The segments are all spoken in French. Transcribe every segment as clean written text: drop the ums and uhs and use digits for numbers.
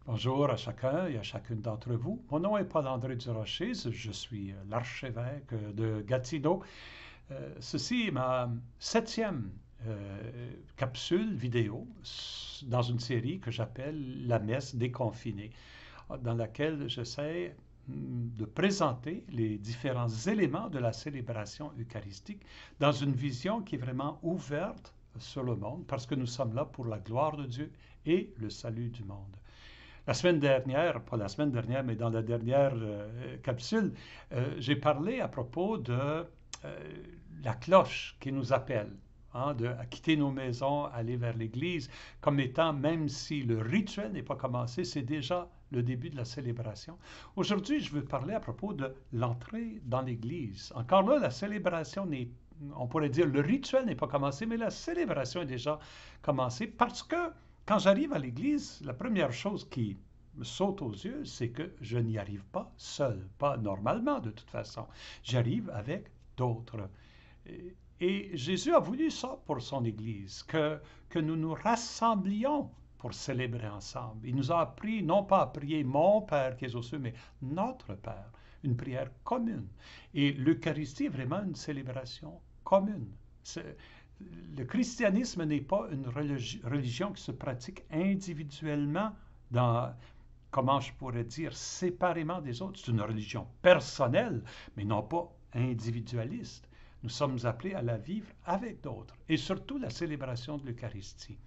Bonjour à chacun et à chacune d'entre vous. Mon nom est Paul-André Durocher, je suis l'archevêque de Gatineau. Ceci est ma septième capsule vidéo dans une série que j'appelle La messe déconfinée, dans laquelle j'essaie de présenter les différents éléments de la célébration eucharistique dans une vision qui est vraiment ouverte sur le monde, parce que nous sommes là pour la gloire de Dieu et le salut du monde. La semaine dernière, pas la semaine dernière, mais dans la dernière capsule, j'ai parlé à propos de la cloche qui nous appelle, hein, de à quitter nos maisons, aller vers l'Église, comme étant, même si le rituel n'est pas commencé, c'est déjà le début de la célébration. Aujourd'hui, je veux parler à propos de l'entrée dans l'Église. Encore là, la célébration n'est on pourrait dire le rituel n'est pas commencé, mais la célébration est déjà commencée parce que quand j'arrive à l'église, la première chose qui me saute aux yeux, c'est que je n'y arrive pas seul, pas normalement de toute façon. J'arrive avec d'autres. Et Jésus a voulu ça pour son Église, que nous nous rassemblions pour célébrer ensemble. Il nous a appris non pas à prier mon Père qui est aux cieux, mais notre Père, une prière commune. Et l'Eucharistie est vraiment une célébration commune. Le christianisme n'est pas une religion qui se pratique individuellement dans, comment je pourrais dire, séparément des autres. C'est une religion personnelle, mais non pas individualiste. Nous sommes appelés à la vivre avec d'autres, et surtout la célébration de l'Eucharistie.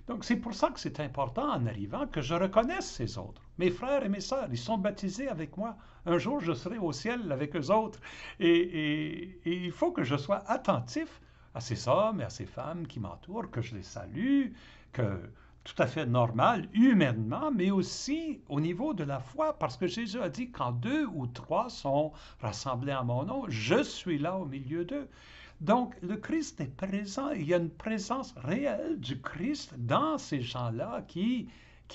Donc c'est pour ça que c'est important en arrivant que je reconnaisse ces autres. Mes frères et mes sœurs, ils sont baptisés avec moi. Un jour, je serai au ciel avec eux autres. Et il faut que je sois attentif à ces hommes et à ces femmes qui m'entourent, que je les salue, que tout à fait normal, humainement, mais aussi au niveau de la foi, parce que Jésus a dit quand deux ou trois sont rassemblés en mon nom, je suis là au milieu d'eux. Donc, le Christ est présent, il y a une présence réelle du Christ dans ces gens-là qui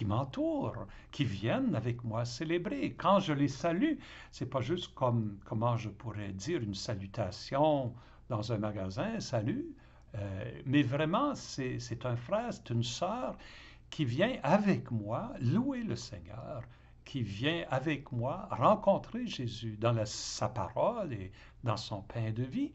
m'entourent, qui viennent avec moi célébrer. Quand je les salue, c'est pas juste comme, comment je pourrais dire, une salutation dans un magasin, salut, mais vraiment, c'est un frère, c'est une sœur qui vient avec moi louer le Seigneur, qui vient avec moi rencontrer Jésus dans sa parole et dans son pain de vie,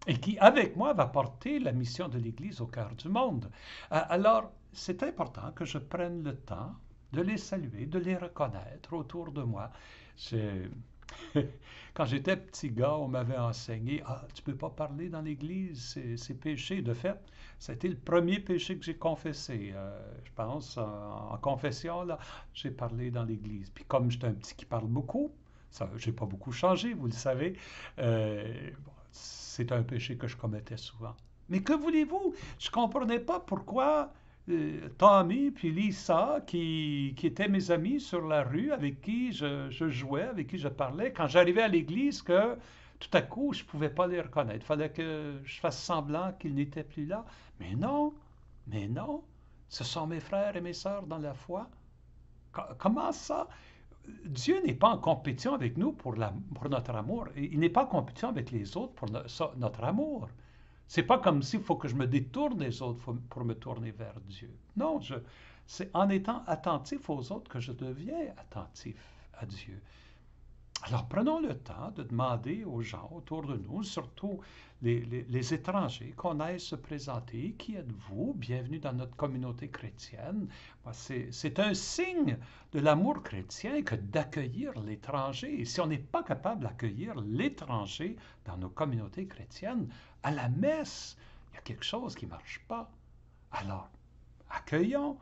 et qui, avec moi, va porter la mission de l'Église au cœur du monde. Alors, c'est important que je prenne le temps de les saluer, de les reconnaître autour de moi. C'est Quand j'étais petit gars, on m'avait enseigné, ah, tu peux pas parler dans l'église, c'est péché. De fait, c'était le premier péché que j'ai confessé. Je pense, en confession, là, j'ai parlé dans l'église. Puis comme j'étais un petit qui parle beaucoup, ça, j'ai pas beaucoup changé, vous le savez, bon, c'est un péché que je commettais souvent. Mais que voulez-vous? Je comprenais pas pourquoi Tommy puis Lisa, qui étaient mes amis sur la rue, avec qui je jouais, avec qui je parlais, quand j'arrivais à l'église, que tout à coup, je ne pouvais pas les reconnaître. Il fallait que je fasse semblant qu'ils n'étaient plus là. Mais non, mais non, ce sont mes frères et mes sœurs dans la foi. Comment ça? Dieu n'est pas en compétition avec nous pour notre amour. Il n'est pas en compétition avec les autres pour notre amour. C'est pas comme s'il faut que je me détourne des autres pour me tourner vers Dieu. Non, c'est en étant attentif aux autres que je deviens attentif à Dieu. Alors prenons le temps de demander aux gens autour de nous, surtout les étrangers, qu'on aille se présenter. Qui êtes-vous? Bienvenue dans notre communauté chrétienne. C'est un signe de l'amour chrétien que d'accueillir l'étranger. Et si on n'est pas capable d'accueillir l'étranger dans nos communautés chrétiennes, à la messe, il y a quelque chose qui ne marche pas. Alors, accueillons.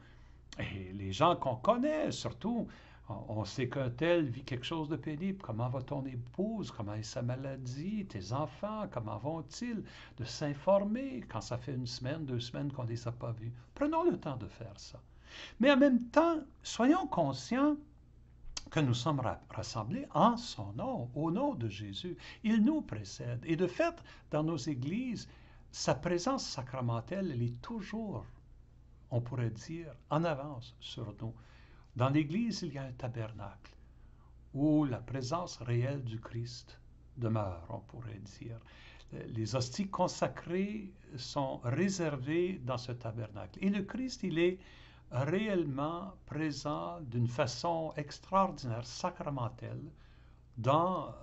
Et les gens qu'on connaît, surtout, on sait qu'un tel vit quelque chose de pénible. Comment va ton épouse? Comment est sa maladie? Tes enfants? Comment vont-ils? De s'informer quand ça fait une semaine, 2 semaines qu'on ne les a pas vus. Prenons le temps de faire ça. Mais en même temps, soyons conscients que nous sommes rassemblés en son nom, au nom de Jésus. Il nous précède. Et de fait, dans nos églises, sa présence sacramentelle, elle est toujours, on pourrait dire, en avance sur nous. Dans l'Église, il y a un tabernacle où la présence réelle du Christ demeure, on pourrait dire. Les hosties consacrées sont réservées dans ce tabernacle. Et le Christ, il est réellement présent d'une façon extraordinaire, sacramentelle, dans,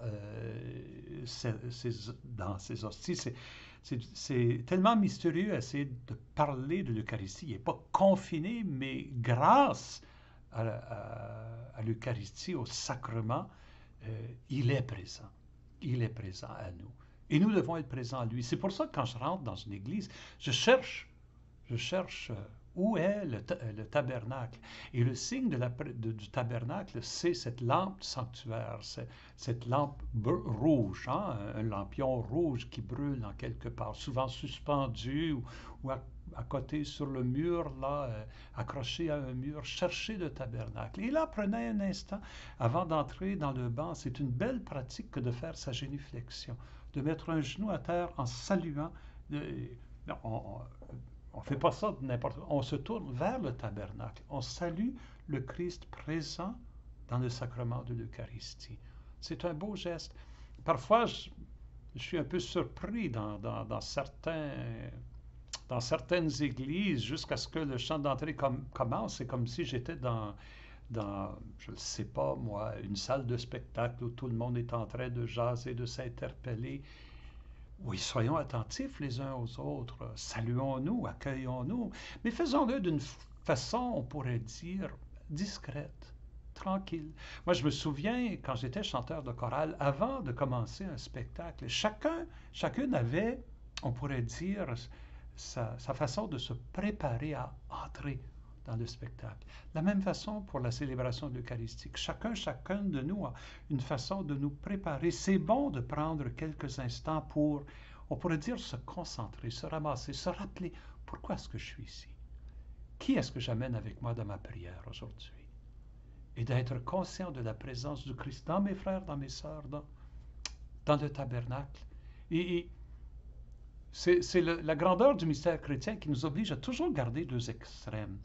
dans ces hosties. C'est tellement mystérieux essayer de parler de l'Eucharistie. Il n'est pas confiné, mais grâce à l'Eucharistie, au sacrement, il est présent. Il est présent à nous. Et nous devons être présents à lui. C'est pour ça que quand je rentre dans une église, je cherche où est le tabernacle. Et le signe du tabernacle, c'est cette lampe sanctuaire, cette lampe rouge, hein, un lampion rouge qui brûle en quelque part, souvent suspendu ou à côté sur le mur, là, accroché à un mur. Cherchez le tabernacle. Et là, prenez un instant avant d'entrer dans le banc. C'est une belle pratique que de faire sa génuflexion, de mettre un genou à terre en saluant. On ne fait pas ça de n'importe quoi. On se tourne vers le tabernacle. On salue le Christ présent dans le sacrement de l'Eucharistie. C'est un beau geste. Parfois, je suis un peu surpris dans certaines églises, jusqu'à ce que le chant d'entrée commence. C'est comme si j'étais je ne sais pas moi, une salle de spectacle où tout le monde est en train de jaser, de s'interpeller. Oui, soyons attentifs les uns aux autres, saluons-nous, accueillons-nous, mais faisons-le d'une façon, on pourrait dire, discrète, tranquille. Moi, je me souviens, quand j'étais chanteur de chorale, avant de commencer un spectacle, chacune avait, on pourrait dire, sa façon de se préparer à entrer dans le spectacle. La même façon pour la célébration de l'Eucharistie. Chacun de nous a une façon de nous préparer. C'est bon de prendre quelques instants pour, on pourrait dire, se concentrer, se ramasser, se rappeler pourquoi est-ce que je suis ici. Qui est-ce que j'amène avec moi dans ma prière aujourd'hui? Et d'être conscient de la présence du Christ dans mes frères, dans mes sœurs, dans le tabernacle. Et c'est la grandeur du mystère chrétien qui nous oblige à toujours garder deux extrêmes.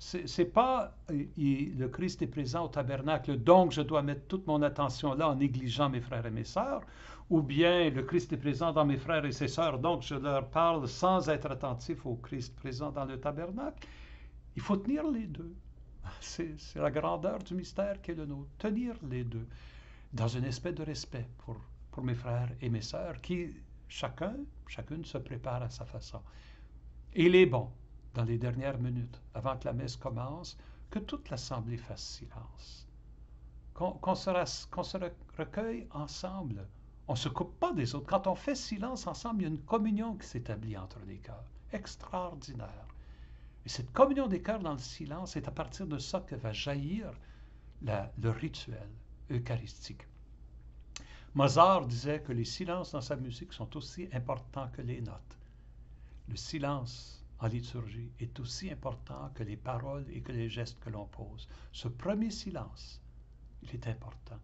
C'est pas le Christ est présent au tabernacle, donc je dois mettre toute mon attention là en négligeant mes frères et mes sœurs, ou bien le Christ est présent dans mes frères et ses sœurs, donc je leur parle sans être attentif au Christ présent dans le tabernacle. Il faut tenir les deux. C'est la grandeur du mystère qui est le nôtre. Tenir les deux dans un espèce de respect pour mes frères et mes sœurs qui, chacune se prépare à sa façon. Et il est bon, dans les dernières minutes, avant que la messe commence, que toute l'Assemblée fasse silence. Qu'on se recueille ensemble. On ne se coupe pas des autres. Quand on fait silence ensemble, il y a une communion qui s'établit entre les cœurs. Extraordinaire. Et cette communion des cœurs dans le silence, c'est à partir de ça que va jaillir le rituel eucharistique. Mozart disait que les silences dans sa musique sont aussi importants que les notes. Le silence en liturgie est aussi important que les paroles et que les gestes que l'on pose. Ce premier silence, il est important.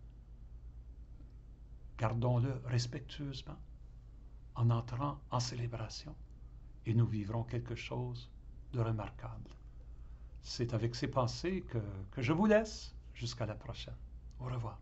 Gardons-le respectueusement en entrant en célébration et nous vivrons quelque chose de remarquable. C'est avec ces pensées que je vous laisse jusqu'à la prochaine. Au revoir.